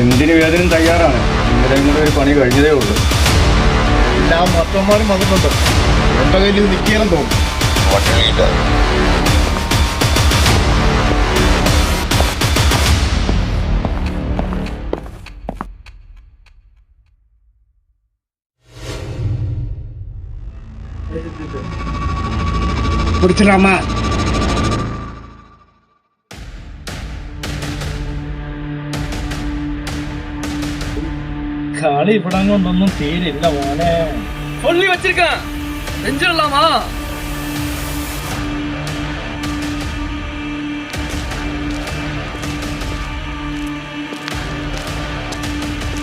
എന്തിനു വേദനയും തയ്യാറാണ്. ഇന്നലെ ഇങ്ങനെ ഒരു പണി കഴിഞ്ഞതേ ഉള്ളൂ. എല്ലാ മറ്റന്മാരും വന്നിട്ടുണ്ട്. എന്റെ കയ്യിൽ നിൽക്കണം തോന്നുന്നു. പിടിച്ചിടാമ കളി ഇവിടെ കൊണ്ടൊന്നും തീരില്ല മോനെ. சொல்லி வச்சிருக்கேன், செஞ்சிடலாமா?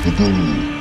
Total